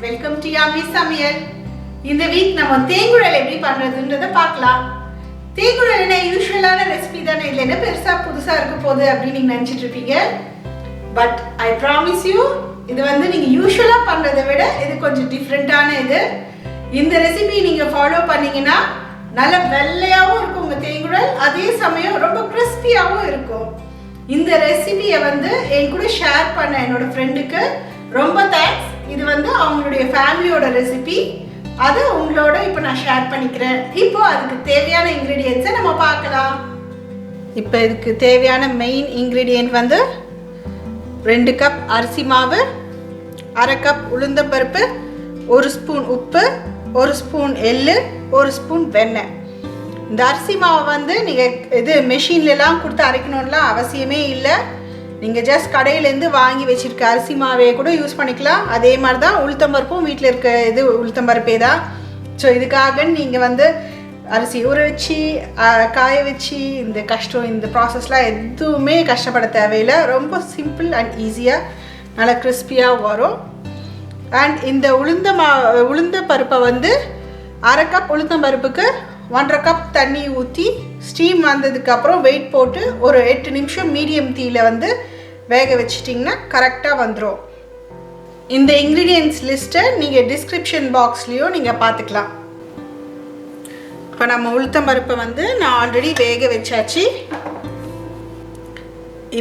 Welcome to Yami சமையல். இந்த week நம்ம தேங்குழல் எப்படி பண்றதுன்றதை பார்க்கலாம். தேங்குழல் என்ன யூஸ்வலான ரெசிபி தானே, இல்லை என்ன பெருசா புதுசா இருக்க போகுது அப்படின்னு நீங்க நினைச்சிட்டு இருப்பீங்க. பட் ஐ ப்ராமிஸ் யூ, இது வந்து நீங்க யூஸ்வலா பண்றதை விட இது கொஞ்சம் டிஃப்ரெண்டான இது. இந்த ரெசிபி நீங்க ஃபாலோ பண்ணீங்கன்னா நல்ல வெள்ளையாகவும் இருக்கும் உங்க தேங்குழல், அதே சமயம் ரொம்ப கிறிஸ்பியாகவும் இருக்கும். இந்த ரெசிபியை வந்து என் கூட ஷேர் பண்ண என்னோட ஃப்ரெண்டுக்கு ரொம்ப தேங்க்ஸ். இது வந்து அவங்களுடைய ஃபேமிலியோட ரெசிபி, அதை உங்களோட இப்போ நான் ஷேர் பண்ணிக்கிறேன். இப்போ அதுக்கு தேவையான இன்க்ரீடியன்ஸை நம்ம பார்க்கலாம். இப்போ இதுக்கு தேவையான மெயின் இன்க்ரீடியன்ட் வந்து 2 கப் அரிசி மாவு, 1/2 கப் உளுந்தம்பருப்பு, 1 ஸ்பூன் உப்பு, 1 ஸ்பூன் எள்ளு, 1 ஸ்பூன் வெண்ணெய். இந்த அரிசி மாவை வந்து நீங்கள் இது மெஷின்லலாம் கொடுத்து அரைக்கணும்லாம் அவசியமே இல்லை. நீங்கள் ஜஸ்ட் கடையிலேருந்து வாங்கி வச்சுருக்க அரிசி மாவே கூட யூஸ் பண்ணிக்கலாம். அதே மாதிரி தான் உளுத்தம்பருப்பும் வீட்டில் இருக்க இது உளுத்தம்பருப்பே தான். ஸோ இதுக்காக நீங்கள் வந்து அரிசி ஊற வச்சு காய வச்சு இந்த கஷ்டம், இந்த ப்ராசஸ்லாம் எதுவுமே கஷ்டப்பட தேவையில்லை. ரொம்ப சிம்பிள் அண்ட் ஈஸியாக நல்லா கிறிஸ்பியாக வரும். அண்ட் இந்த உளுந்த பருப்பை வந்து 1/2 கப் உளுத்தம்பருப்புக்கு 1/2 கப் தண்ணி ஊற்றி ஸ்டீம் வந்ததுக்கப்புறம் வெயிட் போட்டு ஒரு 8 நிமிஷம் மீடியம் தீயில் வந்து வேக வச்சிட்டிங்கன்னா கரெக்டாக வந்துடும். இந்த இன்க்ரீடியன்ட்ஸ் லிஸ்ட்டை நீங்கள் டிஸ்கிரிப்ஷன் பாக்ஸ்லேயும் நீங்கள் பார்த்துக்கலாம். இப்போ நம்ம உளுத்தம்பருப்பை வந்து நான் ஆல்ரெடி வேக வச்சாச்சு.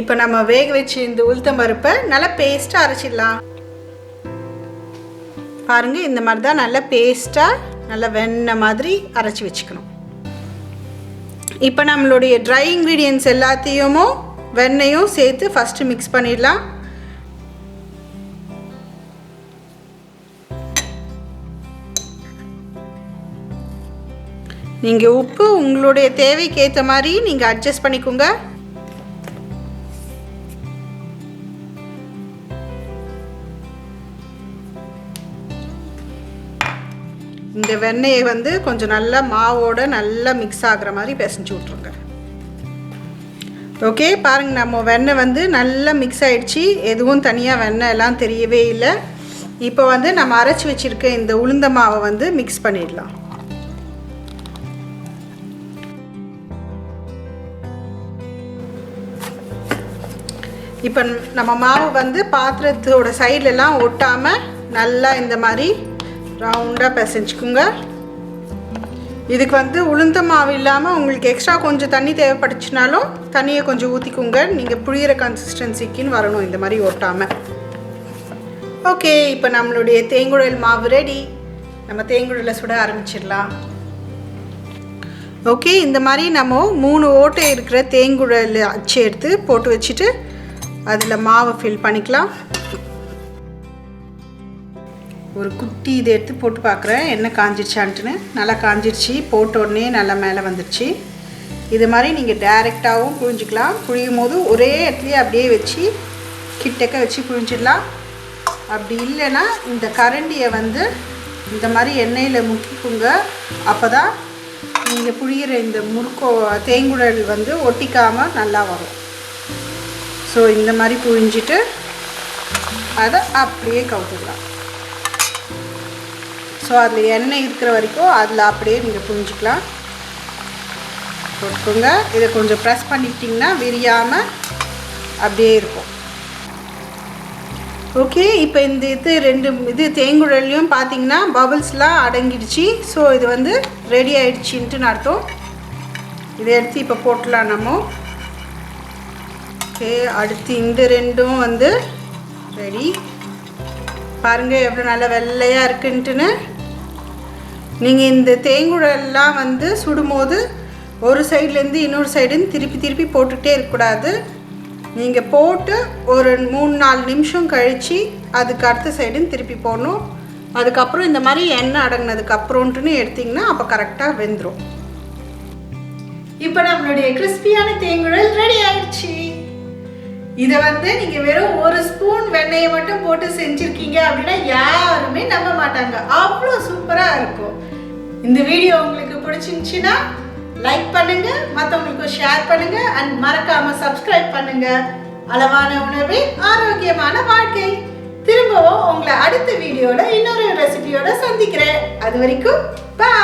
இப்போ நம்ம வேக வச்சு இந்த உளுத்தம்பருப்பை நல்லா பேஸ்ட்டாக அரைச்சிடலாம். பாருங்கள், இந்த மாதிரி தான் நல்லா பேஸ்ட்டாக நல்லா வெண்ணெய் மாதிரி அரைச்சி வச்சுக்கணும். இப்போ நம்மளுடைய ட்ரை இன்க்ரீடியன்ட்ஸ் எல்லாத்தையும் வெண்ணெயும் சேர்த்து ஃபஸ்ட்டு மிக்ஸ் பண்ணிடலாம். நீங்கள் உப்பு உங்களுடைய தேவைக்கு ஏற்ற மாதிரி நீங்கள் அட்ஜஸ்ட் பண்ணிக்கோங்க. இந்த வெண்ணெயை வந்து கொஞ்சம் நல்லா மாவோட நல்லா மிக்ஸ் ஆகிற மாதிரி பிசைஞ்சு விட்ருங்க. ஓகே, பாருங்கள், நம்ம வெண்ணெய் வந்து நல்லா மிக்ஸ் ஆகிடுச்சு. எதுவும் தனியாக வெண்ணெய் எல்லாம் தெரியவே இல்லை. இப்போ வந்து நம்ம அரைச்சி வச்சுருக்க இந்த உளுந்த மாவை வந்து மிக்ஸ் பண்ணிடலாம். இப்போ நம்ம மாவு வந்து பாத்திரத்தோட சைட்லலாம் ஒட்டாமல் நல்லா இந்த மாதிரி ரவுண்டாக பிசைஞ்சுக்குங்க. இதுக்கு வந்து உளுந்த மாவு இல்லாமல் உங்களுக்கு எக்ஸ்ட்ரா கொஞ்சம் தண்ணி தேவைப்பட்டுச்சுனாலும் தண்ணியை கொஞ்சம் ஊற்றிக்குங்க. நீங்கள் புளியிற கன்சிஸ்டன்சிக்குன்னு வரணும், இந்த மாதிரி ஒட்டாமல். ஓகே, இப்போ நம்மளுடைய தேங்குழல் மாவு ரெடி. நம்ம தேங்குழலை சுட ஆரம்பிச்சிடலாம். ஓகே, இந்த மாதிரி நம்ம 3 ஓட்டை இருக்கிற தேங்குழல் அச்சு எடுத்து போட்டு வச்சுட்டு அதில் மாவை ஃபில் பண்ணிக்கலாம். ஒரு குட்டி இதை எடுத்து போட்டு பார்க்குறேன் என்ன காஞ்சிடுச்சான்ட்டுன்னு. நல்லா காஞ்சிடுச்சு, போட்ட உடனே நல்லா மேலே வந்துடுச்சு. இது மாதிரி நீங்கள் டைரெக்டாகவும் புழிஞ்சிக்கலாம். புழியும் போது ஒரே இடத்துலையே அப்படியே வச்சு கிட்டக்க வச்சு புழிஞ்சிடலாம். அப்படி இல்லைன்னா இந்த கரண்டியை வந்து இந்த மாதிரி எண்ணெயில் முக்கிக்குங்க. அப்போ தான் நீங்கள் புழியிற இந்த தேங்குழல் வந்து ஒட்டிக்காமல் நல்லா வரும். ஸோ இந்த மாதிரி புழிஞ்சிட்டு அதை அப்படியே கவுத்துக்கலாம். ஸோ அதில் எண்ணெய் இருக்கிற வரைக்கும் அதில் அப்படியே நீங்கள் புரிஞ்சிக்கலாம். போட்டுக்கோங்க. இதை கொஞ்சம் ப்ரெஸ் பண்ணிக்கிட்டிங்கன்னா விரியாமல் அப்படியே இருக்கும். ஓகே, இப்போ இந்த 2 தேங்குழல்லையும் பார்த்தீங்கன்னா பபிள்ஸ்லாம் அடங்கிடுச்சு. ஸோ இது வந்து ரெடி ஆகிடுச்சின்ட்டு அர்த்தம். இதை எடுத்து இப்போ போட்டலாம் நம்ம. ஓகே, அடுத்து இந்த 2ம் வந்து ரெடி. பாருங்கள் எவ்வளோ நல்லா வெள்ளையாக இருக்குன்ட்டுன்னு. நீங்கள் இந்த தேங்குழல்லாம் வந்து சுடும்போது ஒரு சைட்லேருந்து இன்னொரு சைடுன்னு திருப்பி போட்டுகிட்டே இருக்கக்கூடாது. நீங்கள் போட்டு ஒரு 3-4 நிமிஷம் கழித்து அதுக்கு அடுத்த சைடுன்னு திருப்பி போடணும். அதுக்கப்புறம் இந்த மாதிரி எண்ணெய் அடங்கினதுக்கப்புறம்ட்டுன்னு எடுத்திங்கன்னா அப்போ கரெக்டாக வெந்துடும். இப்போ நம்மளுடைய கிறிஸ்பியான தேங்குழல் ரெடி ஆயிடுச்சு. இதை வந்து நீங்கள் வெறும் 1 ஸ்பூன் வெண்ணெயை மட்டும் போட்டு செஞ்சுருக்கீங்க அப்படின்னா யாருமே நம்ப மாட்டாங்க. அவ்வளோ சூப்பராக இருக்கும். இந்த வீடியோ உங்களுக்கு பிடிச்சிருந்துச்சுன்னா லைக் பண்ணுங்க, மற்றவங்களுக்கு ஷேர் பண்ணுங்க, அண்ட் மறக்காம சப்ஸ்கிரைப் பண்ணுங்க. அளவான உணவே ஆரோக்கியமான வாழ்க்கை. திரும்ப திரும்பவும் உங்களை அடுத்த வீடியோல இன்னொரு ரெசிபியோட சந்திக்கிறேன். அது வரைக்கும் பாய்.